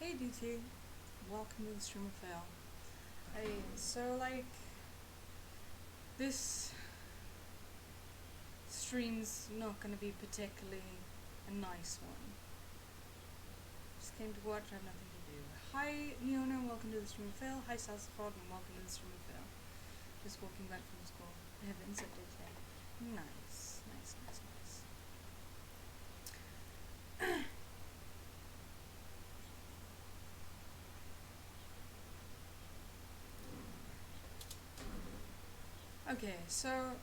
Hey DT, welcome to the stream of fail. Hey, so this stream's not gonna be particularly a nice one. Just came to watch, I have nothing to do. Hi Neona, welcome to the stream of fail. Hi Salsafrog, and welcome to the stream of fail. Just walking back from school. I have insect day today. Nice. Okay, so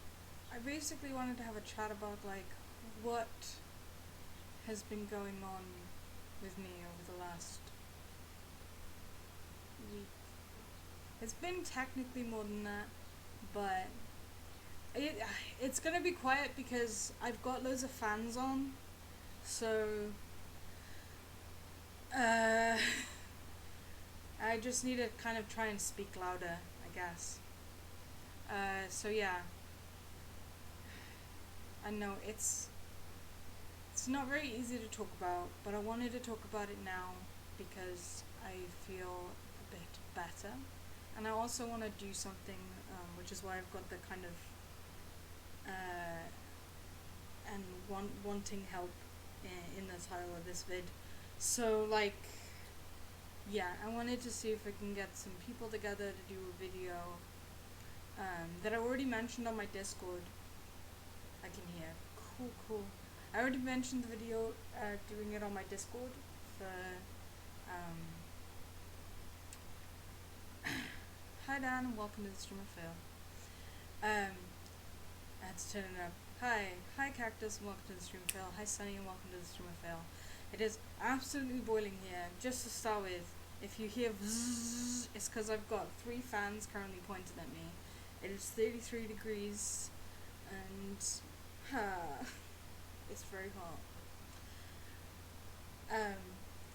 I basically wanted to have a chat about what has been going on with me over the last week. It's been technically more than that, but it's gonna be quiet because I've got loads of fans on, so I just need to kind of try and speak louder, I guess. So yeah, I know it's not very easy to talk about, but I wanted to talk about it now because I feel a bit better, and I also want to do something, which is why I've got the kind of and wanting help in the title of this vid. So yeah, I wanted to see if I can get some people together to do a video that I already mentioned on my Discord. I can hear. Cool. I already mentioned the video doing it on my Discord for hi Dan, and welcome to the stream of fail. I had to turn it up. Hi Cactus, and welcome to the stream of fail. Hi Sunny, and welcome to the stream of fail. It is absolutely boiling here. Just to start with, if you hear bzzz, it's because I've got 3 fans currently pointed at me. It is 33 degrees, and it's very hot.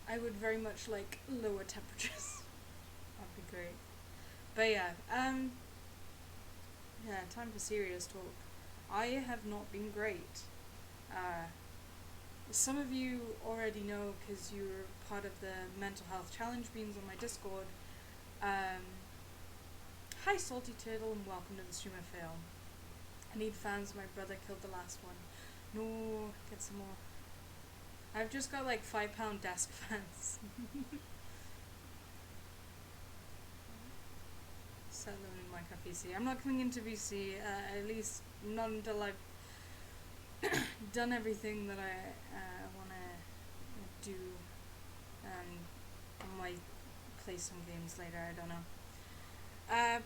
I would very much like lower temperatures. That'd be great. But yeah, time for serious talk. I have not been great. Some of you already know because you're part of the mental health challenge beans on my Discord. Hi Salty Turtle, and welcome to the stream of fail. I need fans. My brother killed the last one. No, get some more. I've just got like £5 desk fans. Settling in Minecraft VC. I'm not coming into VC, at least not until I've done everything that I want to do. I might play some games later, I don't know.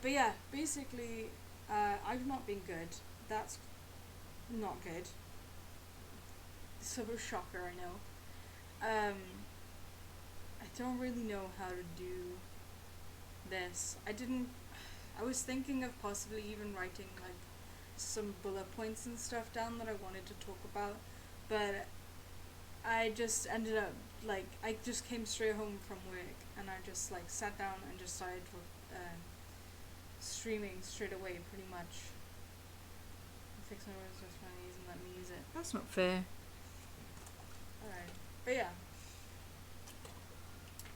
But yeah, basically, I've not been good. That's not good. Sort of a shocker, I know. I don't really know how to do this. I was thinking of possibly even writing like some bullet points and stuff down that I wanted to talk about, but I just ended up I just came straight home from work and I just sat down and just started streaming straight away pretty much. Fix my words with funnies and let me use it. That's not fair. Alright. But yeah.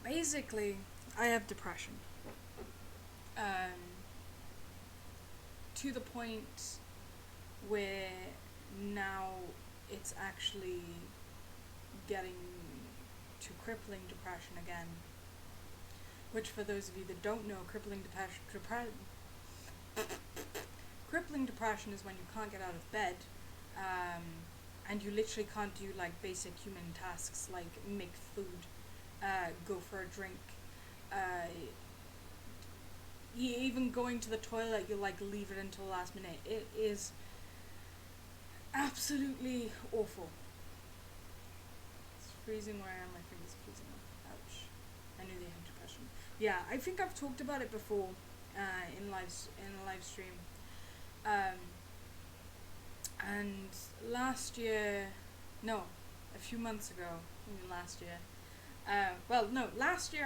Basically, I have depression. To the point where now it's actually getting to crippling depression again. Which, for those of you that don't know, crippling depression is when you can't get out of bed, and you literally can't do basic human tasks like make food, go for a drink, even going to the toilet, you leave it until the last minute. It is absolutely awful. It's freezing where I am, my fingers are freezing. Ouch. I knew they had depression. Yeah, I think I've talked about it before in a live stream. And last year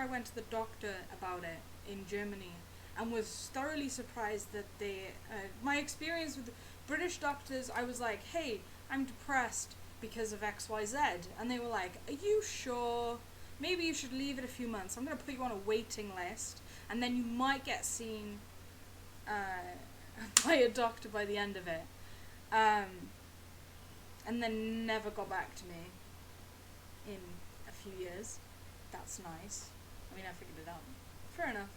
I went to the doctor about it in Germany and was thoroughly surprised that my experience with British doctors, I was like, hey, I'm depressed because of XYZ, and they were like, are you sure? maybe you should leave it a few months. I'm going to put you on a waiting list, and then you might get seen by a doctor by the end of it. And then never got back to me in a few years. That's nice. I mean, I figured it out. Fair enough.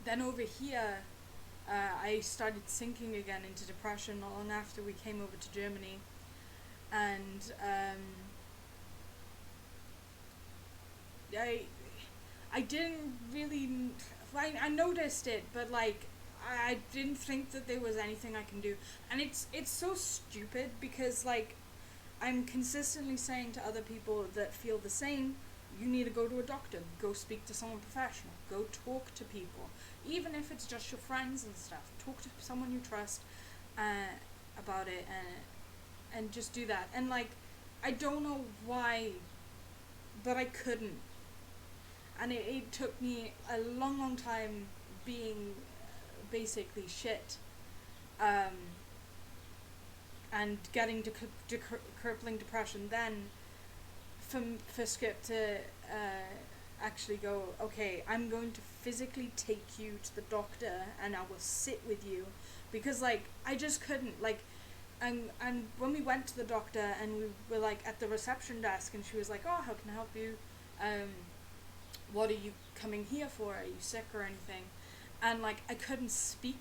Then over here, I started sinking again into depression not long after we came over to Germany. And I didn't really, I noticed it, but like I didn't think that there was anything I can do. And it's so stupid because like I'm consistently saying to other people that feel the same, you need to go to a doctor, go speak to someone professional, go talk to people, even if it's just your friends and stuff. Talk to someone you trust about it, and just do that. And like, I don't know why, but I couldn't. And it took me a long time being basically shit, and getting to crippling depression, then for Skip to actually go, okay, I'm going to physically take you to the doctor and I will sit with you, because like I just couldn't, like, and when we went to the doctor and we were like at the reception desk and she was like, oh, how can I help you, what are you coming here for, are you sick or anything? And like I couldn't speak,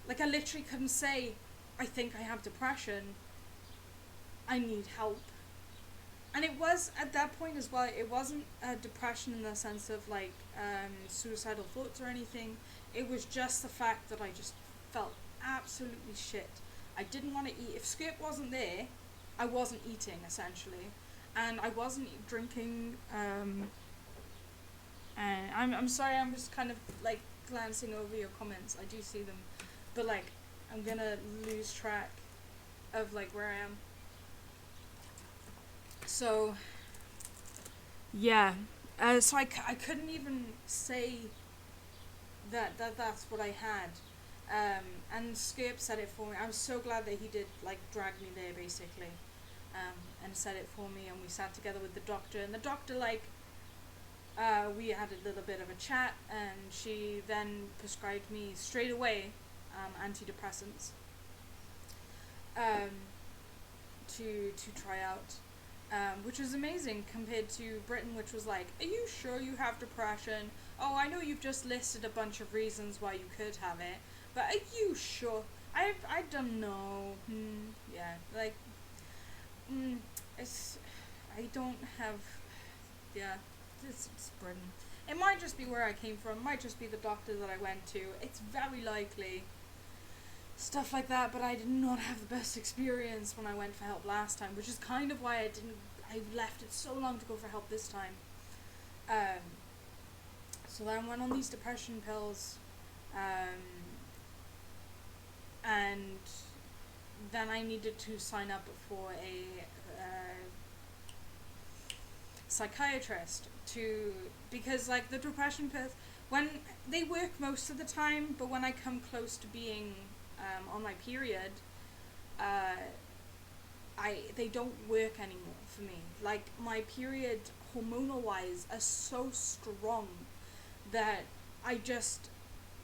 like I literally couldn't say, I think I have depression, I need help. And it was at that point as well, it wasn't a depression in the sense of like suicidal thoughts or anything. It was just the fact that I just felt absolutely shit. I didn't want to eat. If Skip wasn't there, I wasn't eating essentially, and I wasn't drinking. And I'm sorry, I'm just kind of like glancing over your comments. I do see them, but like I'm gonna lose track of like where I am. So, yeah, so I couldn't even say that's what I had, and Skip said it for me. I was so glad that he did like drag me there basically, and said it for me, and we sat together with the doctor, and the doctor like, we had a little bit of a chat, and she then prescribed me straight away, antidepressants, to try out. Which was amazing compared to Britain, which was like, are you sure you have depression? Oh, I know you've just listed a bunch of reasons why you could have it, but are you sure? I don't know. Yeah, like, it's, I don't have, yeah, it's Britain. It might just be where I came from, it might just be the doctor that I went to. It's very likely stuff like that, but I did not have the best experience when I went for help last time, which is kind of why I left it so long to go for help this time. So then I went on these depression pills, and then I needed to sign up for a psychiatrist because like the depression pills, when they work most of the time, but when I come close to being on my period, they don't work anymore for me. Like my period, hormonal wise, are so strong that I just,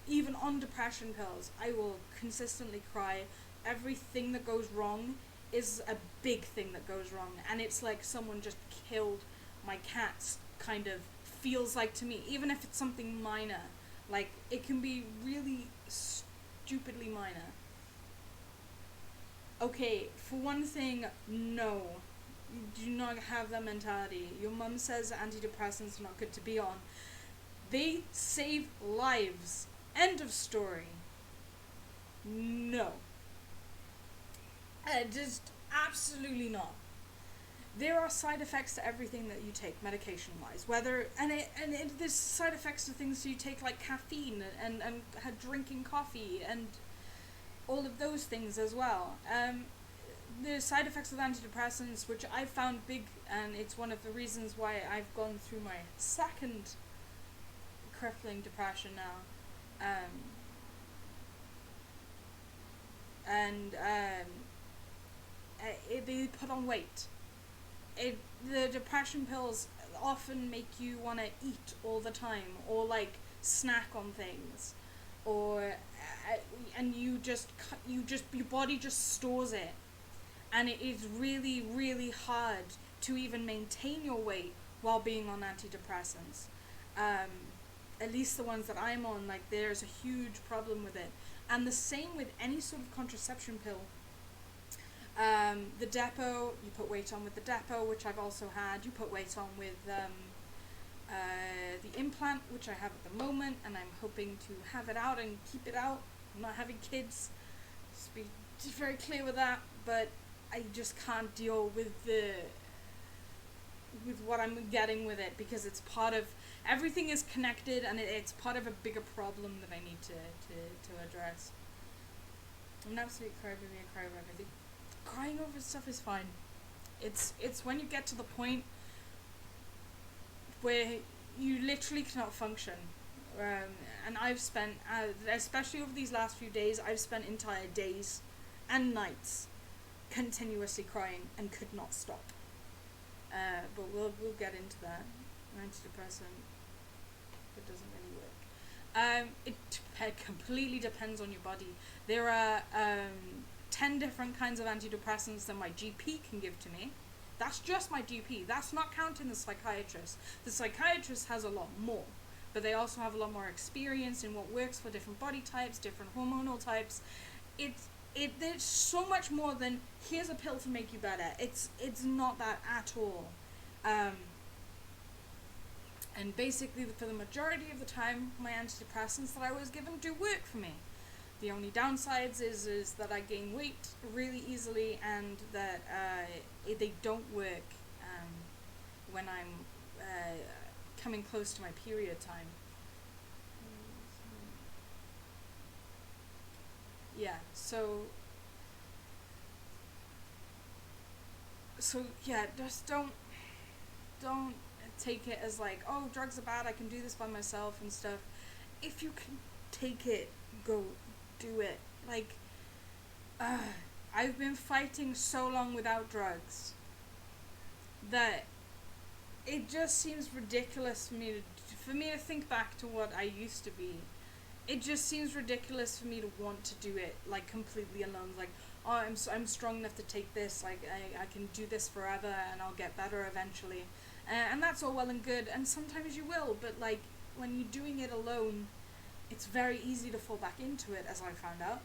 even on depression pills, I will consistently cry. Everything that goes wrong is a big thing that goes wrong, and it's like someone just killed my cats, kind of feels like to me, even if it's something minor. Like it can be really stupidly minor. Okay, for one thing, no, you do not have that mentality. Your mum says antidepressants are not good to be on. They save lives. End of story. No. Just absolutely not. There are side effects to everything that you take, medication-wise. There's side effects to things you take, like caffeine and drinking coffee and all of those things as well. The side effects of antidepressants, which I found big, and it's one of the reasons why I've gone through my second crippling depression now. They put on weight. the depression pills often make you want to eat all the time, or like snack on things, or and your body just stores it, and it is really, really hard to even maintain your weight while being on antidepressants. um, at least the ones that I'm on, like there's a huge problem with it. And the same with any sort of contraception pill. The Depo, you put weight on with the Depo, which I've also had. You put weight on with the implant, which I have at the moment, and I'm hoping to have it out and keep it out. I'm not having kids, just be very clear with that, but I just can't deal with what I'm getting with it, because it's part of, everything is connected, and it's part of a bigger problem that I need to address. I'm an absolute crybaby. I cry over everything. Crying over stuff is fine. It's when you get to the point where you literally cannot function. And I've spent, especially over these last few days, I've spent entire days and nights continuously crying and could not stop. But we'll get into that. Antidepressant, it doesn't really work. It completely depends on your body. There are 10 different kinds of antidepressants that my GP can give to me. That's just my GP. That's not counting the psychiatrist. The psychiatrist has a lot more, but they also have a lot more experience in what works for different body types, different hormonal types. There's so much more than here's a pill to make you better. It's not that at all. And basically, for the majority of the time, my antidepressants that I was given do work for me. The only downsides is that I gain weight really easily, and that they don't work when I'm coming close to my period time. Yeah, so yeah, just don't take it as like, oh, drugs are bad, I can do this by myself and stuff. If you can take it, go do it. Like, I've been fighting so long without drugs that it just seems ridiculous for me to think back to what I used to be. It just seems ridiculous for me to want to do it like completely alone. Like, oh, I'm strong enough to take this. Like, I can do this forever, and I'll get better eventually. And that's all well and good. And sometimes you will, but like when you're doing it alone, it's very easy to fall back into it, as I found out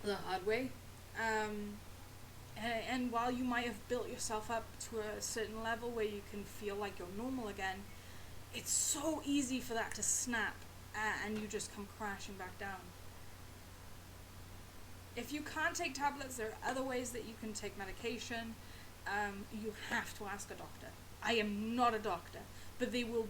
the hard way. And while you might have built yourself up to a certain level where you can feel like you're normal again, it's so easy for that to snap, and you just come crashing back down. If you can't take tablets, there are other ways that you can take medication. You have to ask a doctor. I am not a doctor, but they will.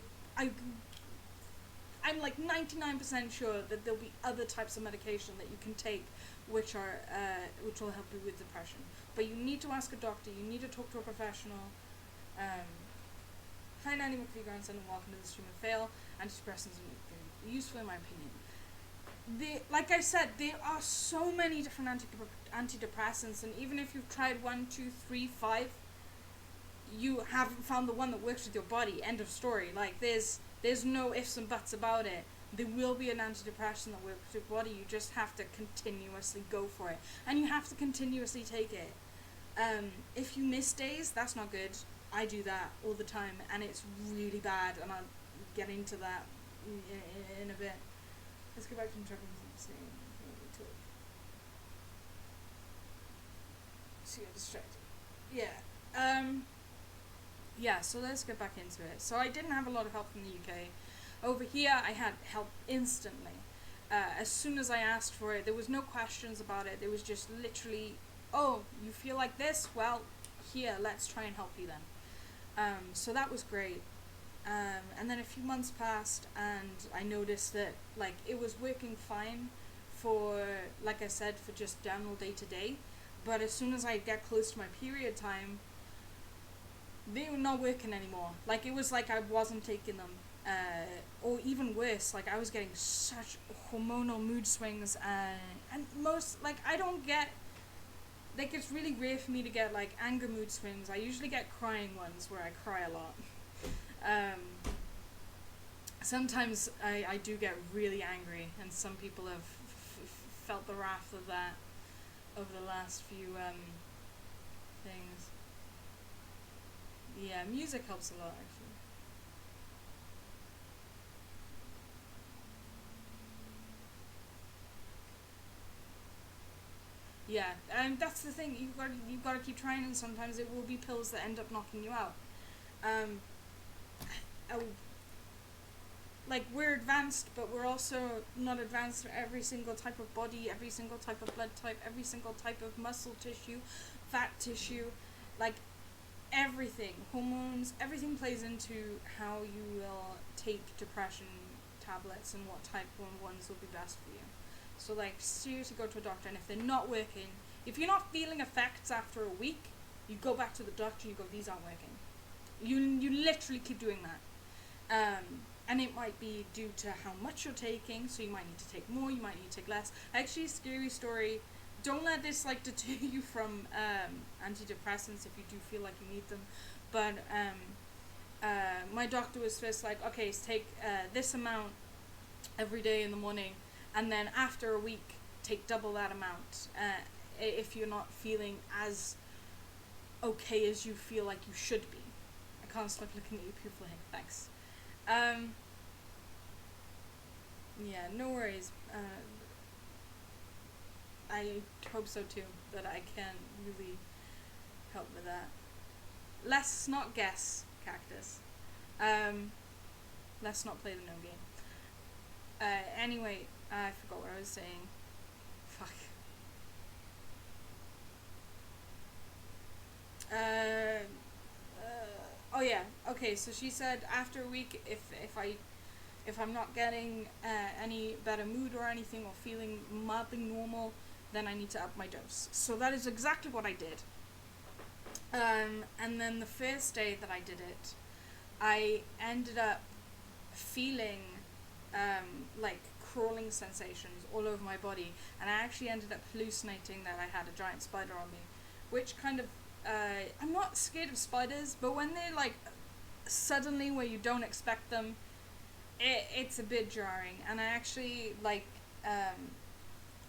I'm like 99% sure that there'll be other types of medication that you can take, which will help you with depression. But you need to ask a doctor. You need to talk to a professional. Hi, Nanny McPhee grandson, and welcome to the Stream and Fail. Antidepressants are useful in my opinion. Like I said, there are so many different antidepressants, and even if you've tried 1, 2, 3, 5, you haven't found the one that works with your body. End of story. Like, there's no ifs and buts about it. There will be an antidepressant that works with your body. You just have to continuously go for it, and you have to continuously take it. If you miss days, that's not good. I do that all the time, and it's really bad, and I'll get into that in a bit. Let's go back to the truck and see what we talk. So you're distracted. Yeah. Yeah, so let's get back into it. So I didn't have a lot of help from the UK. Over here, I had help instantly. As soon as I asked for it, there was no questions about it. There was just literally, oh, you feel like this? Well, here, let's try and help you then. So that was great. And then a few months passed, and I noticed that like it was working fine for, like I said, for just general day to day. But as soon as I get close to my period time, they were not working anymore. Like, it was like I wasn't taking them. Or even worse, like I was getting such hormonal mood swings, and most, like, I don't get like it's really rare for me to get like anger mood swings. I usually get crying ones where I cry a lot. um, Sometimes I do get really angry, and some people have felt the wrath of that over the last few things. Yeah, music helps a lot actually. Yeah, and that's the thing. You've got to keep trying, and sometimes it will be pills that end up knocking you out. Um, oh, like we're advanced, but we're also not advanced for every single type of body, every single type of blood type, every single type of muscle tissue, fat tissue, like everything, hormones, everything plays into how you will take depression tablets and what type of ones will be best for you. So like seriously go to a doctor, and if they're not working, if you're not feeling effects after a week, you go back to the doctor and you go, these aren't working. You literally keep doing that. And it might be due to how much you're taking, so you might need to take more, you might need to take less. Actually, scary story, don't let this like deter you from antidepressants if you do feel like you need them. But my doctor was first like, okay, so take this amount every day in the morning, and then after a week, take double that amount if you're not feeling as okay as you feel like you should be. I can't stop looking at you people here. Thanks. Um, yeah, no worries. I hope so too, that I can really help with that. Let's not guess, Cactus. Um, let's not play the no game. Anyway, I forgot what I was saying. Fuck. Oh yeah. Okay, so she said after a week, if I'm not getting any better mood or anything, or feeling mildly normal, then I need to up my dose. So that is exactly what I did. And then the first day that I did it, I ended up feeling like crawling sensations all over my body, and I actually ended up hallucinating that I had a giant spider on me, which kind of I'm not scared of spiders, but when they're like suddenly where you don't expect them, it's a bit jarring. And I actually like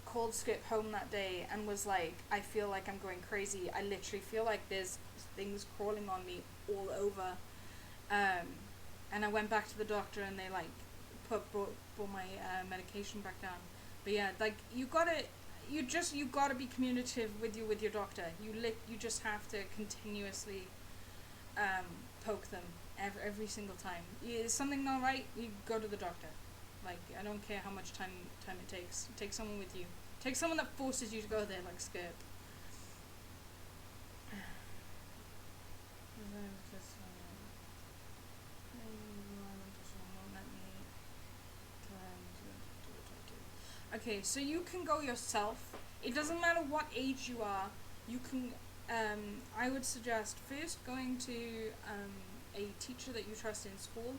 called Skip home that day and was like, I feel like I'm going crazy. I literally feel like there's things crawling on me all over. And I went back to the doctor, and they like brought my medication back down. But yeah, like you gotta be communicative with your doctor. You just have to continuously poke them every single time. Is something not right? You go to the doctor. Like I don't care how much time it takes. Take someone with you. Take someone that forces you to go there, like Skip. Okay, so you can go yourself. It doesn't matter what age you are. You can. I would suggest first going to a teacher that you trust in school,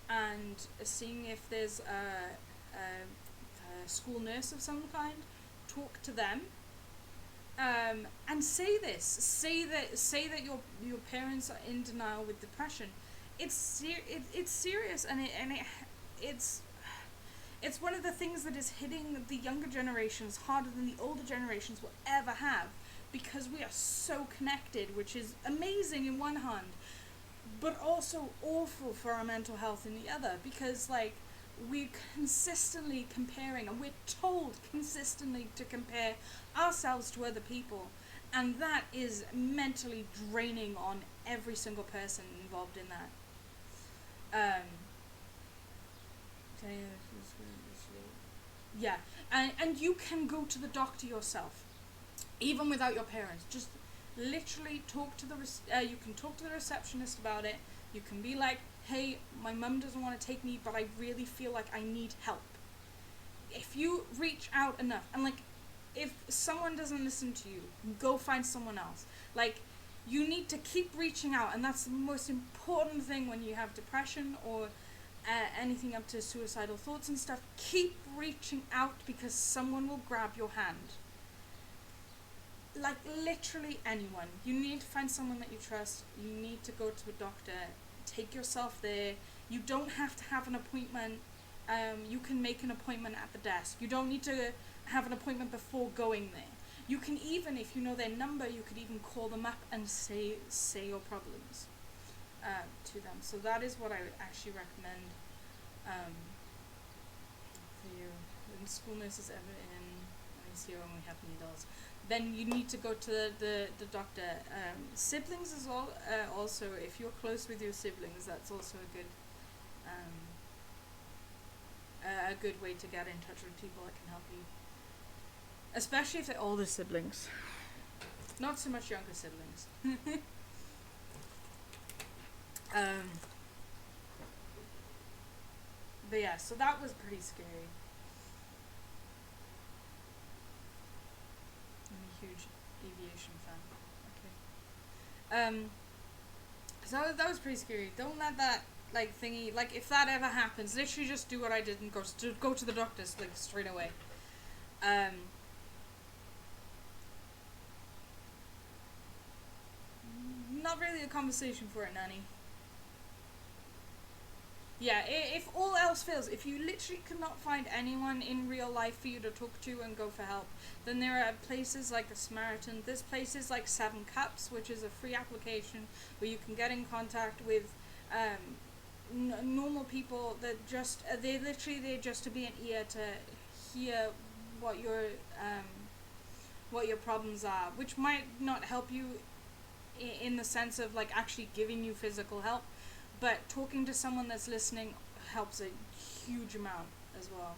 and seeing if there's a school nurse of some kind. Talk to them, and say this. Say that your parents are in denial with depression. It's serious, and it's one of the things that is hitting the younger generations harder than the older generations will ever have, because we are so connected, which is amazing in one hand, but also awful for our mental health in the other, because like we're consistently comparing, and we're told consistently to compare ourselves to other people, and that is mentally draining on every single person involved in that. Yeah, and you can go to the doctor yourself, even without your parents. Just literally talk to you can talk to the receptionist about it. You can be like, hey, my mum doesn't want to take me, but I really feel like I need help. If you reach out enough, and like, if someone doesn't listen to you, go find someone else. Like, you need to keep reaching out, and that's the most important thing when you have depression or anything up to suicidal thoughts and stuff. Keep reaching out, because someone will grab your hand. like literally anyone. You need to find someone that you trust. You need to go to a doctor. Take yourself there. You don't have to have an appointment. You can make an appointment at the desk. You don't need to have an appointment before going there. You can even, if you know their number, you could even call them up and say your problems to them. So that is what I would actually recommend for you. When school nurses ever in, let me see when we have needles. Then you need to go to the doctor. Siblings as well. Also, if you're close with your siblings, that's also a good way to get in touch with people that can help you. Especially if they're older siblings. Not so much younger siblings. But yeah, so that was pretty scary. I'm a huge aviation fan. Okay. So that was pretty scary. Don't let that like thingy, like if that ever happens, literally just do what I did and go to the doctors like straight away. Not really a conversation for it, Nanny. Yeah, if all else fails, if you literally cannot find anyone in real life for you to talk to and go for help, then there are places like the Samaritan. There's places like Seven Cups, which is a free application where you can get in contact with normal people that just they're just to be an ear to hear what your problems are, which might not help you in the sense of like actually giving you physical help, but talking to someone that's listening helps a huge amount as well.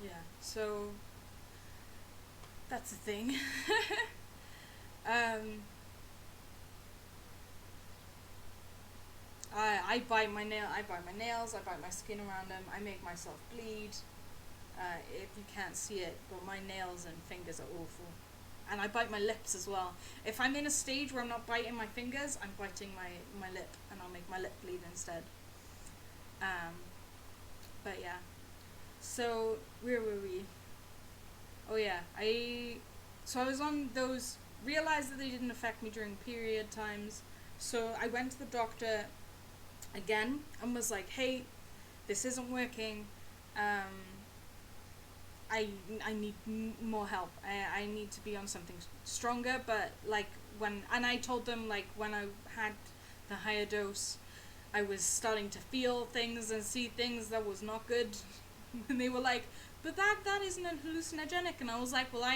Yeah, so that's the thing. um, I bite my nails, I bite my skin around them, I make myself bleed. If you can't see it, but my nails and fingers are awful. And I bite my lips as well. If I'm in a stage where I'm not biting my fingers, I'm biting my lip, and I'll make my lip bleed instead. But yeah. So, where were we? Oh yeah, so I was on those, realized that they didn't affect me during period times, so I went to the doctor again, and was like, hey, this isn't working, I need more help. I need to be on something stronger. But like and I told them like when I had the higher dose, I was starting to feel things and see things that was not good. And they were like, but that isn't a hallucinogenic. And I was like, well,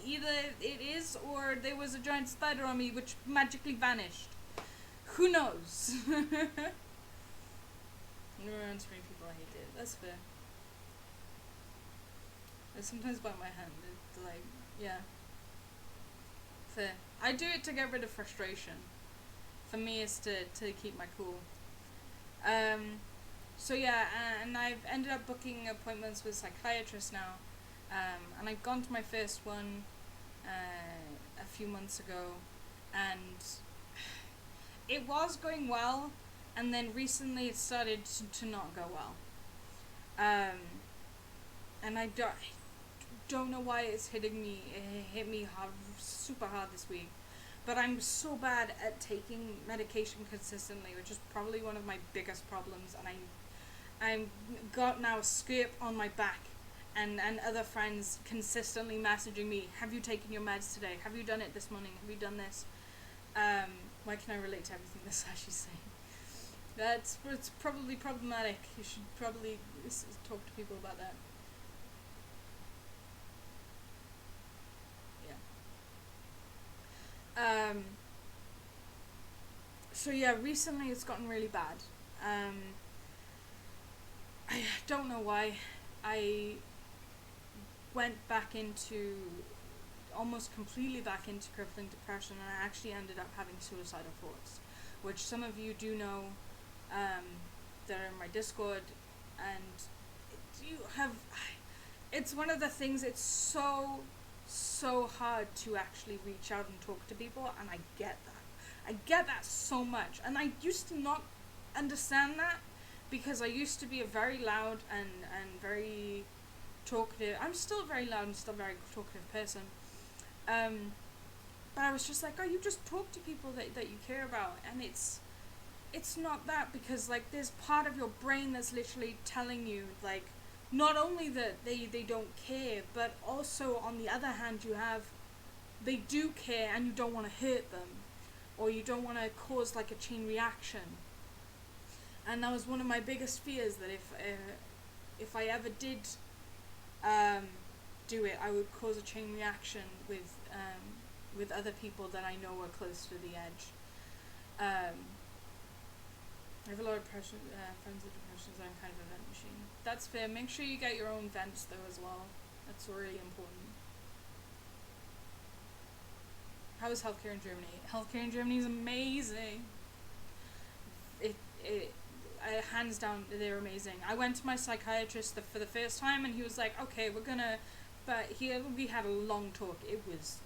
either it is or there was a giant spider on me which magically vanished. Who knows? You're answering people I hate it. That's fair. I sometimes bite my hand. It's like, yeah. Fair. I do it to get rid of frustration. For me, it's to keep my cool. So yeah, and I've ended up booking appointments with psychiatrists now. And I've gone to my first one a few months ago, and it was going well, and then recently it started to not go well. And I don't know why it's hitting me. It hit me hard, super hard this week. But I'm so bad at taking medication consistently, which is probably one of my biggest problems. And I'm got now a scrape on my back, and other friends consistently messaging me, have you taken your meds today? Have you done it this morning? Have you done this? Why can I relate to everything this Ashley's saying? It's probably problematic. You should probably talk to people about that. So yeah, recently it's gotten really bad. I don't know why. I went back into, almost completely back into crippling depression, and I actually ended up having suicidal thoughts, which some of you do know, that are in my Discord, and it's one of the things, it's so hard to actually reach out and talk to people, and I get that so much, and I used to not understand that, because I used to be a very loud and very talkative. I'm still very loud and still a very talkative person. But I was just like, oh, you just talk to people that you care about, and it's not that, because like there's part of your brain that's literally telling you like not only that they don't care, but also on the other hand you have they do care and you don't want to hurt them, or you don't want to cause like a chain reaction. And that was one of my biggest fears, that if I ever did do it, I would cause a chain reaction with other people that I know are close to the edge. I have a lot of friends with depression, so I'm kind of a vent machine. That's fair. Make sure you get your own vents though as well. That's really important. How is healthcare in Germany? Healthcare in Germany is amazing. Hands down, they're amazing. I went to my psychiatrist for the first time, and he was like, okay, but we had a long talk. It was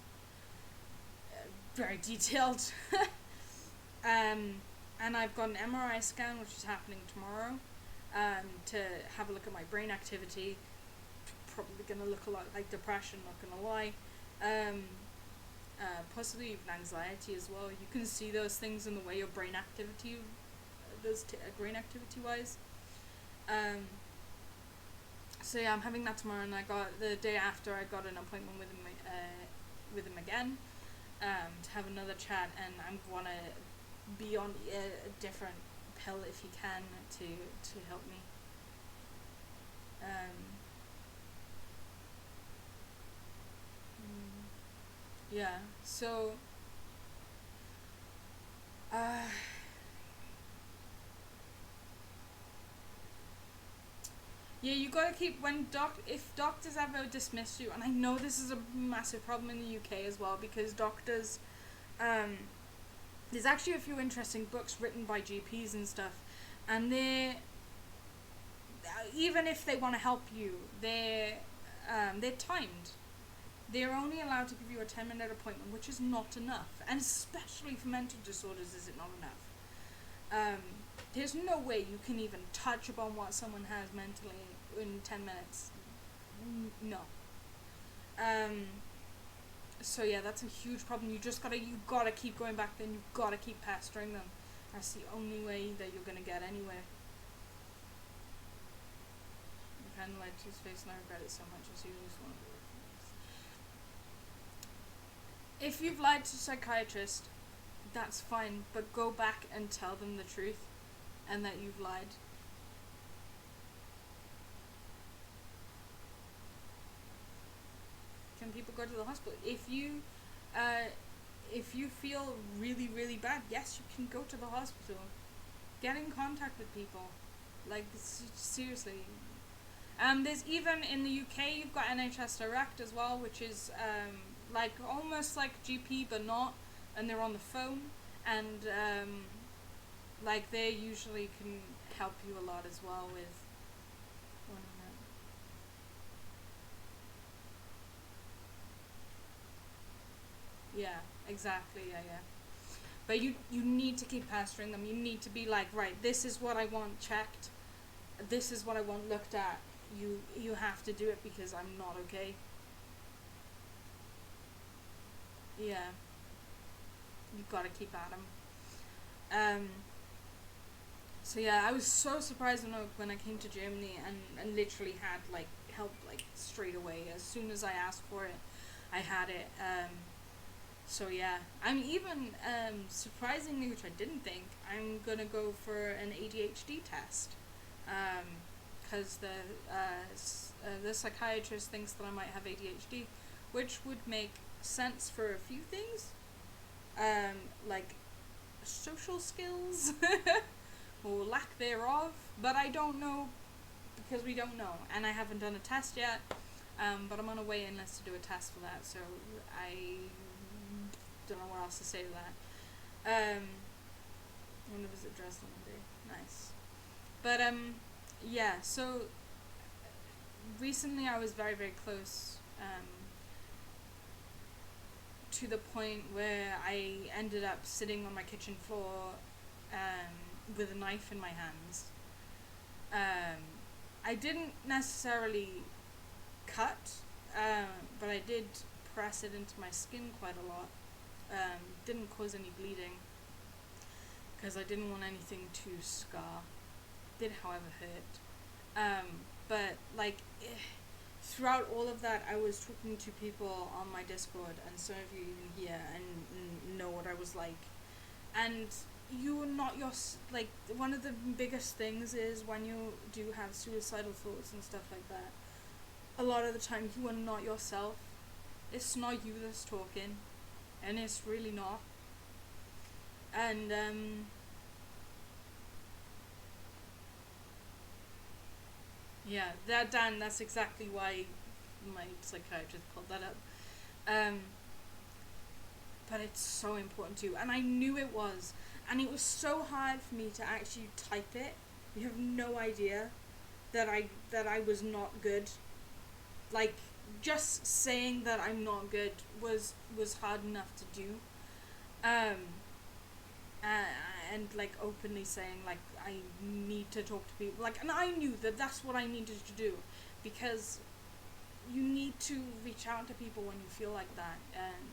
very detailed. And I've got an MRI scan, which is happening tomorrow, to have a look at my brain activity. Probably going to look a lot like depression, not going to lie. Possibly even anxiety as well. You can see those things in the way your brain activity, brain activity wise. So yeah, I'm having that tomorrow, and the day after I got an appointment with him again, to have another chat, and I'm gonna be on a different pill if he can to help me. Yeah, so yeah, you gotta keep if doctors ever dismiss you, and I know this is a massive problem in the UK as well, because doctors, there's actually a few interesting books written by GPs and stuff, and they're, even if they want to help you, they're timed. They're only allowed to give you a 10-minute appointment, which is not enough, and especially for mental disorders is it not enough. There's no way you can even touch upon what someone has mentally in 10 minutes. No. So yeah, that's a huge problem. You gotta keep going back there, and you gotta keep pestering them. That's the only way that you're gonna get anywhere. You kind of lied to his face, and I regret it so much. I seriously just want to do it. If you've lied to a psychiatrist, that's fine, but go back and tell them the truth, and that you've lied. Can people go to the hospital? If you feel really, really bad, yes, you can go to the hospital. Get in contact with people. Like, seriously. There's even in the UK, you've got NHS Direct as well, which is like almost like GP but not, and they're on the phone, and like they usually can help you a lot as well with. Yeah, exactly. Yeah. But you need to keep pestering them. You need to be like, right, this is what I want checked. This is what I want looked at. You have to do it because I'm not okay. Yeah. You've got to keep at them. So yeah, I was so surprised when I came to Germany and literally had like help like straight away. As soon as I asked for it, I had it. So yeah, I'm even surprisingly, which I didn't think, I'm gonna go for an ADHD test, because the psychiatrist thinks that I might have ADHD, which would make sense for a few things, like social skills or lack thereof, but I don't know, because we don't know, and I haven't done a test yet, but I'm on a waiting list to do a test for that, so I don't know what else to say to that. I'm gonna visit Dresden one day. Nice. But yeah, so recently I was very, very close to the point where I ended up sitting on my kitchen floor with a knife in my hands. I didn't necessarily cut, but I did press it into my skin quite a lot. Didn't cause any bleeding because I didn't want anything to scar. Did, however, hurt. But like throughout all of that, I was talking to people on my Discord, and some of you even here and know what I was like. And you are not your like one of the biggest things is when you do have suicidal thoughts and stuff like that. A lot of the time, you are not yourself. It's not you that's talking, and it's really not. And yeah, that's exactly why my psychiatrist pulled that up. Um, but it's so important too, and I knew it was, and it was so hard for me to actually type it. You have no idea that I was not good. Like, just saying that I'm not good was hard enough to do. Um, uh, and like openly saying like I need to talk to people, like, and I knew that that's what I needed to do, because you need to reach out to people when you feel like that, and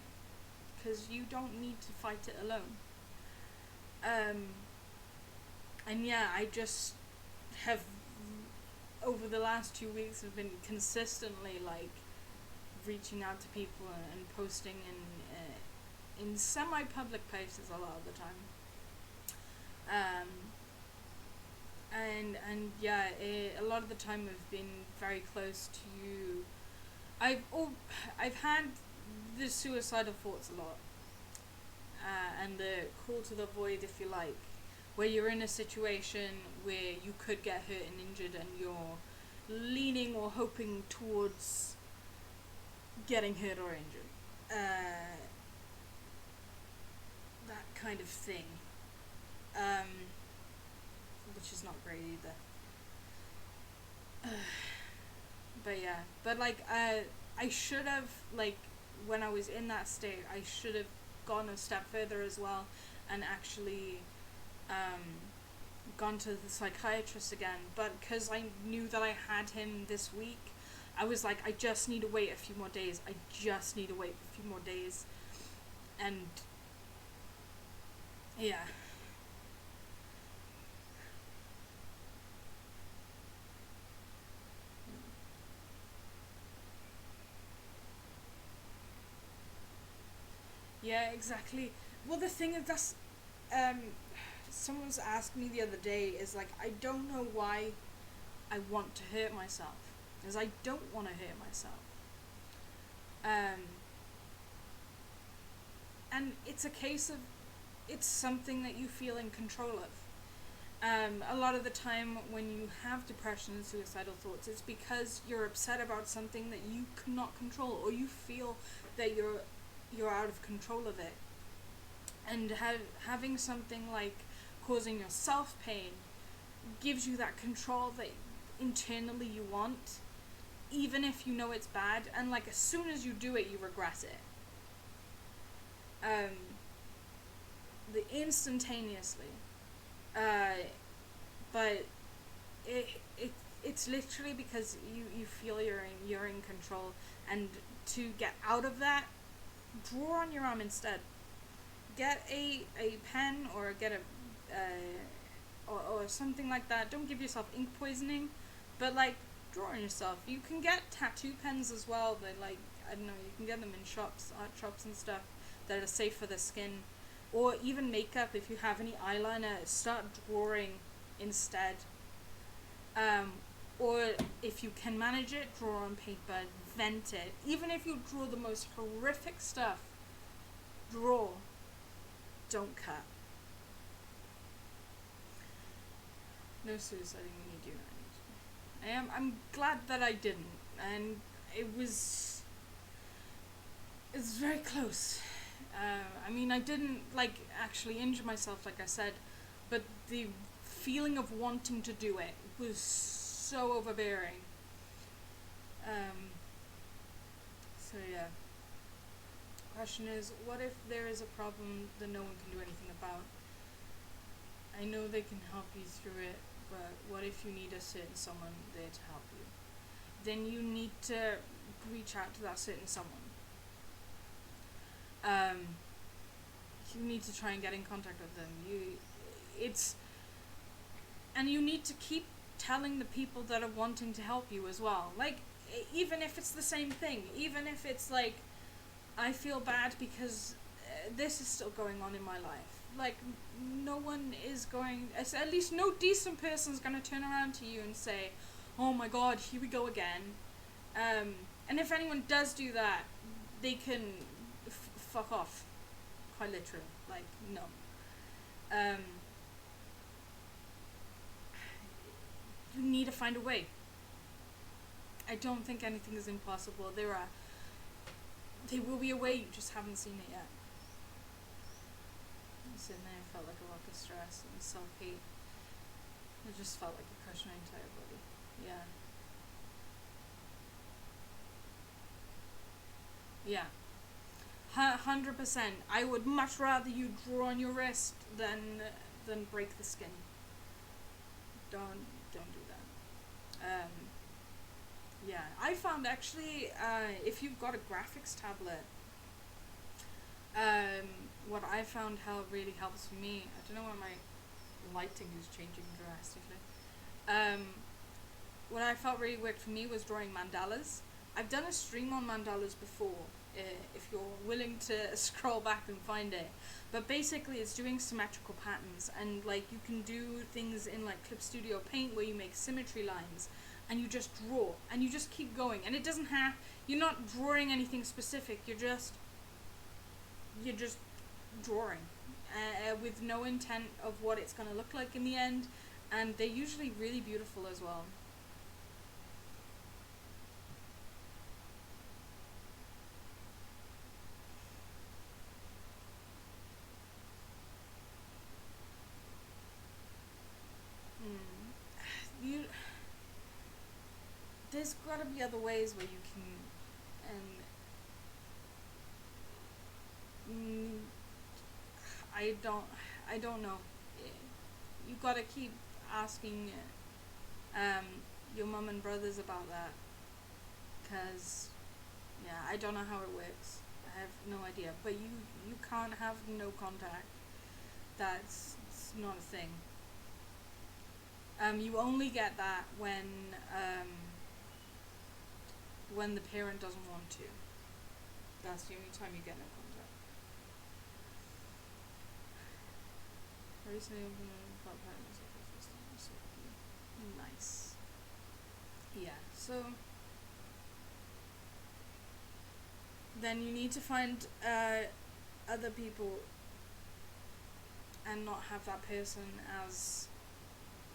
because you don't need to fight it alone. Um, and yeah, I just have over the last 2 weeks have been consistently like reaching out to people and posting in semi-public places a lot of the time. Um, and yeah, a lot of the time I've been very close to. I've had the suicidal thoughts a lot, and the call to the void, if you like, where you're in a situation where you could get hurt and injured, and you're leaning or hoping towards getting hurt or injured. That kind of thing. Um, which is not great either. But yeah, but like I should have, like, when I was in that state, I should have gone a step further as well, and actually um, gone to the psychiatrist again. But because I knew that I had him this week, I was like, I just need to wait a few more days. I just need to wait a few more days, and yeah. Yeah, exactly. Well, the thing is, that's um, someone was asked me the other day is like, I don't know why I want to hurt myself, because I don't want to hurt myself. Um, and it's a case of it's something that you feel in control of. A lot of the time when you have depression and suicidal thoughts, it's because you're upset about something that you cannot control, or you feel that you're out of control of it. And having something like causing yourself pain gives you that control that internally you want, even if you know it's bad, and like as soon as you do it, you regret it. Um, the instantaneously. Uh, but it it it's literally because you feel you're in control, and to get out of that, draw on your arm instead. Get a pen, or get a or something like that. Don't give yourself ink poisoning, but like draw on yourself. You can get tattoo pens as well. They like, I don't know, you can get them in shops, art shops and stuff, that are safe for the skin. Or even makeup, if you have any eyeliner, start drawing instead. Um, or if you can manage it, draw on paper, vent it. Even if you draw the most horrific stuff, draw, don't cut. No suiciding when you do not. I'm glad that I didn't, and it's very close. I mean, I didn't like actually injure myself, like I said, but the feeling of wanting to do it was so overbearing. Um, so yeah. Question is, what if there is a problem that no one can do anything about? I know they can help you through it, but what if you need a certain someone there to help you? then you need to reach out to that certain someone. Um, you need to try and get in contact with them. It's, and you need to keep telling the people that are wanting to help you as well. Like, even if it's the same thing, even if it's like, I feel bad because this is still going on in my life. Like, no one is going, at least no decent person's going to turn around to you and say, oh my god, here we go again. And if anyone does do that, they can fuck off. Quite literally. Like, no. You need to find a way. I don't think anything is impossible. There will be a way, you just haven't seen it yet. I was sitting there, I felt like a rock of stress and self-hate. It just felt like it crushed my entire body. Yeah. Yeah. 100%. I would much rather you draw on your wrist than break the skin. Don't do that. Yeah, I found actually, if you've got a graphics tablet, what I found really helps me, I don't know why my lighting is changing drastically. What I felt really worked for me was drawing mandalas. I've done a stream on mandalas before, if you're willing to scroll back and find it. But basically it's doing symmetrical patterns, and like you can do things in like Clip Studio Paint where you make symmetry lines and you just draw and you just keep going, and it doesn't have, you're not drawing anything specific, you're just drawing with no intent of what it's going to look like in the end, and they're usually really beautiful as well. You, there's got to be other ways where you can, and I don't know. You gotta keep asking your mum and brothers about that, cause yeah, I don't know how it works. I have no idea. But you can't have no contact. It's not a thing. You only get that when the parent doesn't want to. That's the only time you get no contact. I recently opened a club nice. Yeah, so then you need to find other people and not have that person as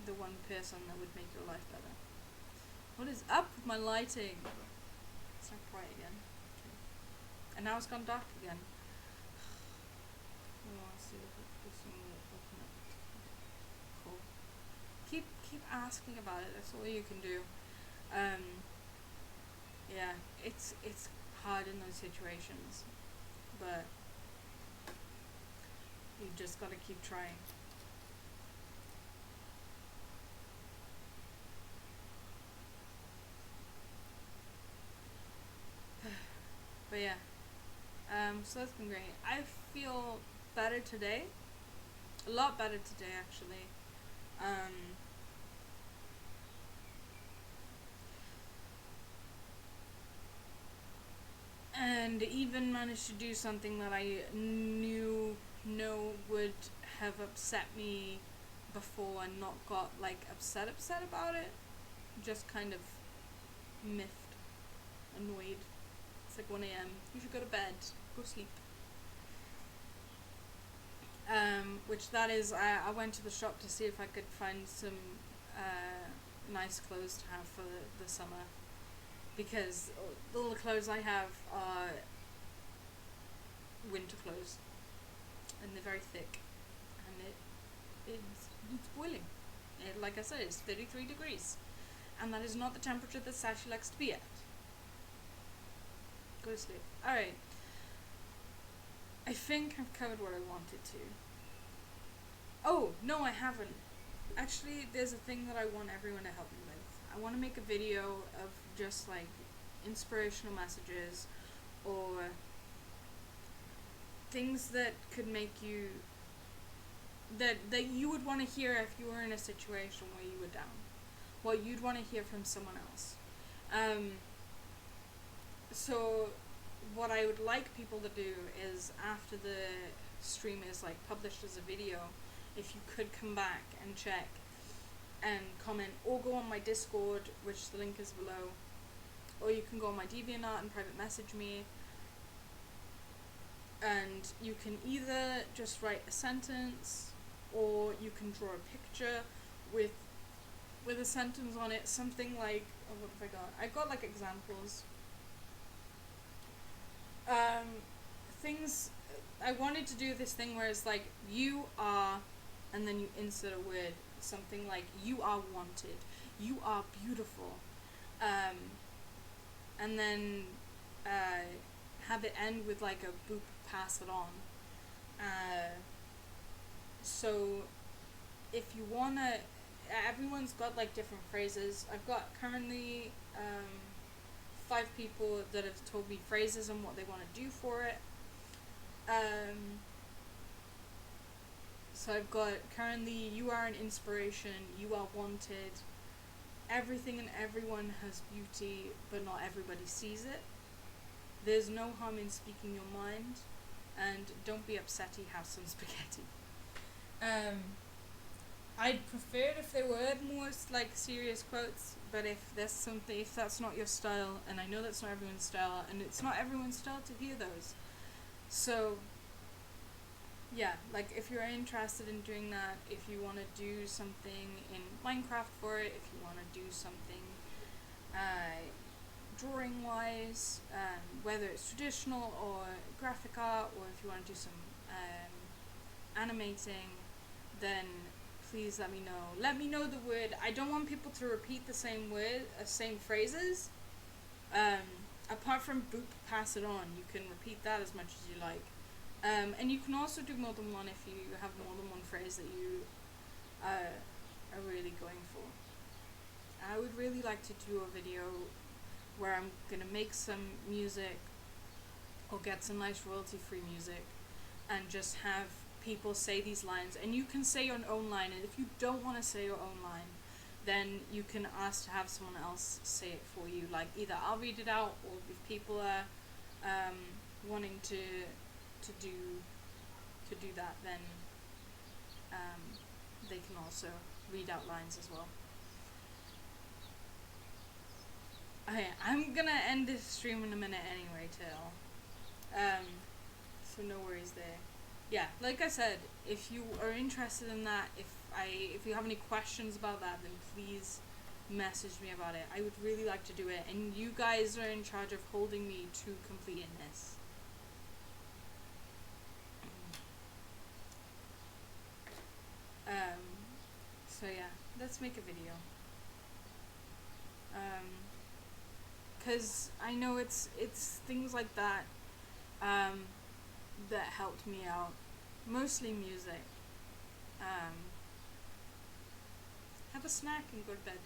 the one person that would make your life better. What is up with my lighting? It's not bright again. Okay. And now it's gone dark again. Cool. Keep asking about it. That's all you can do. Yeah, it's hard in those situations, but you just gotta keep trying. But yeah, so that's been great. I feel better today, a lot better today actually. And even managed to do something that I know would have upset me before, and not got like upset about it, just kind of miffed, annoyed. It's like 1 a.m. You should go to bed. Go sleep. Which that is, I went to the shop to see if I could find some nice clothes to have for the summer, because all the clothes I have are winter clothes, and they're very thick, and it's boiling. Like I said, it's 33 degrees, and that is not the temperature that Sashi likes to be at. Go to sleep. Alright. I think I've covered what I wanted to. Oh, no I haven't. Actually, there's a thing that I want everyone to help me with. I want to make a video of just like inspirational messages or things that could make you that you would want to hear if you were in a situation where you were down, what you'd want to hear from someone else. So what I would like people to do is, after the stream is like published as a video, if you could come back and check and comment, or go on my Discord, which the link is below, or you can go on my DeviantArt and private message me, and you can either just write a sentence, or you can draw a picture with a sentence on it, something like, oh, what have I got? I got like examples. Things, I wanted to do this thing where it's like, you are, and then you insert a word, something like, you are wanted, you are beautiful, and then have it end with like a boop, pass it on. So if you wanna, everyone's got like different phrases. I've got currently 5 people that have told me phrases and what they want to do for it. So I've got currently, you are an inspiration, you are wanted, everything and everyone has beauty, but not everybody sees it. There's no harm in speaking your mind, and don't be upsetty, have some spaghetti. I'd prefer it if there were more like serious quotes, but if there's something, if that's not your style, and I know that's not everyone's style, and it's not everyone's style to hear those. So yeah, like if you're interested in doing that, if you want to do something in Minecraft for it, if you want to do something drawing wise, whether it's traditional or graphic art, or if you want to do some animating, then please let me know. Let me know the word. I don't want people to repeat the same word, same phrases. Apart from boop, pass it on, you can repeat that as much as you like. And you can also do more than one if you have more than one phrase that you are really going for. I would really like to do a video where I'm gonna make some music or get some nice royalty-free music and just have people say these lines, and you can say your own line, and if you don't want to say your own line, then you can ask to have someone else say it for you. Like, either I'll read it out, or if people are wanting to do that, then they can also read out lines as well. Okay, I'm gonna end this stream in a minute anyway, Tail. So no worries there. Yeah, like I said, if you are interested in that, if you have any questions about that, then please message me about it. I would really like to do it, and you guys are in charge of holding me to completing this. So yeah, let's make a video. 'Cause I know it's things like that that helped me out. Mostly music. Have a snack and go to bed.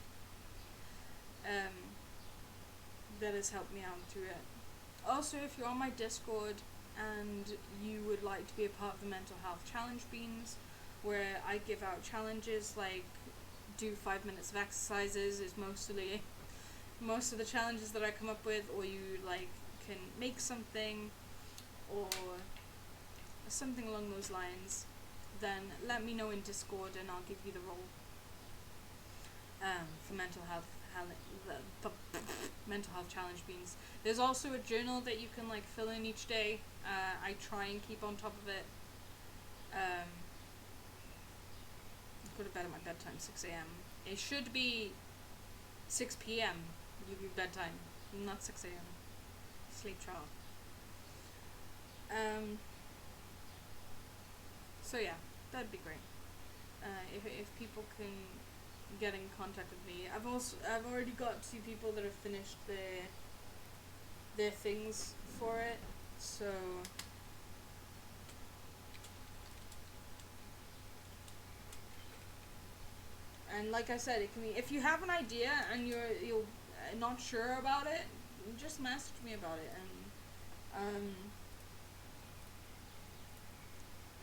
That has helped me out through it. Also, if you're on my Discord and you would like to be a part of the mental health challenge beans, where I give out challenges like do 5 minutes of exercises is most of the challenges that I come up with, or you like can make something or something along those lines, then let me know in Discord and I'll give you the role for mental health mental health challenge beans. There's also a journal that you can like fill in each day. I try and keep on top of it. Go to bed at my bedtime, 6 a.m. It should be 6 p.m. your bedtime, not 6 a.m. Sleep child. So yeah, that'd be great. If people can get in contact with me. I've already got 2 people that have finished their things for it, so And like I said, it can be, if you have an idea and you're not sure about it, just message me about it,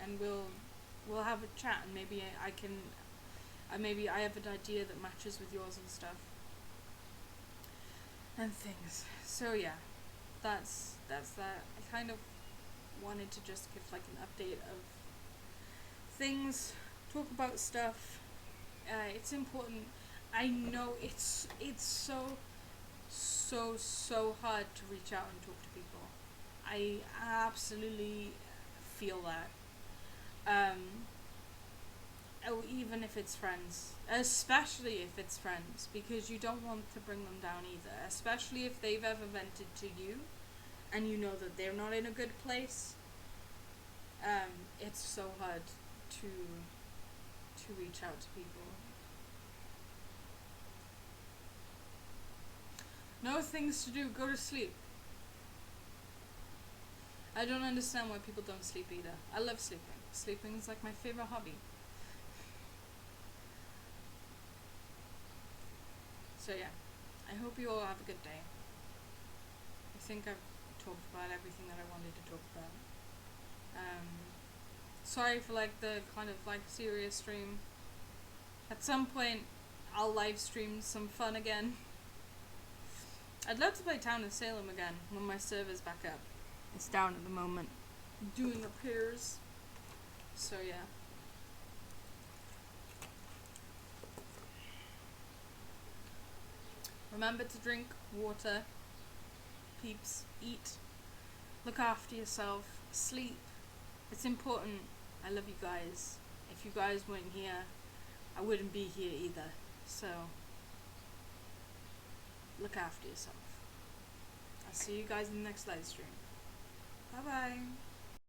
and we'll have a chat, and maybe I can maybe I have an idea that matches with yours and stuff and things. So yeah, that's that. I kind of wanted to just give like an update of things, talk about stuff. It's important. I know it's so hard to reach out and talk to people. I absolutely feel that. Um, oh, even if it's friends, especially if it's friends, because you don't want to bring them down either, especially if they've ever vented to you and you know that they're not in a good place. It's so hard to reach out to people. No things to do, go to sleep. I don't understand why people don't sleep either. I love sleeping. Sleeping is like my favorite hobby. So yeah, I hope you all have a good day. I think I've talked about everything that I wanted to talk about. Sorry for like the kind of like serious stream. At some point, I'll live stream some fun again. I'd love to play Town of Salem again when my server's back up. It's down at the moment, doing repairs. So yeah. Remember to drink water, peeps, eat, look after yourself, sleep. It's important. I love you guys. If you guys weren't here, I wouldn't be here either. So, look after yourself. I'll see you guys in the next live stream. Bye bye.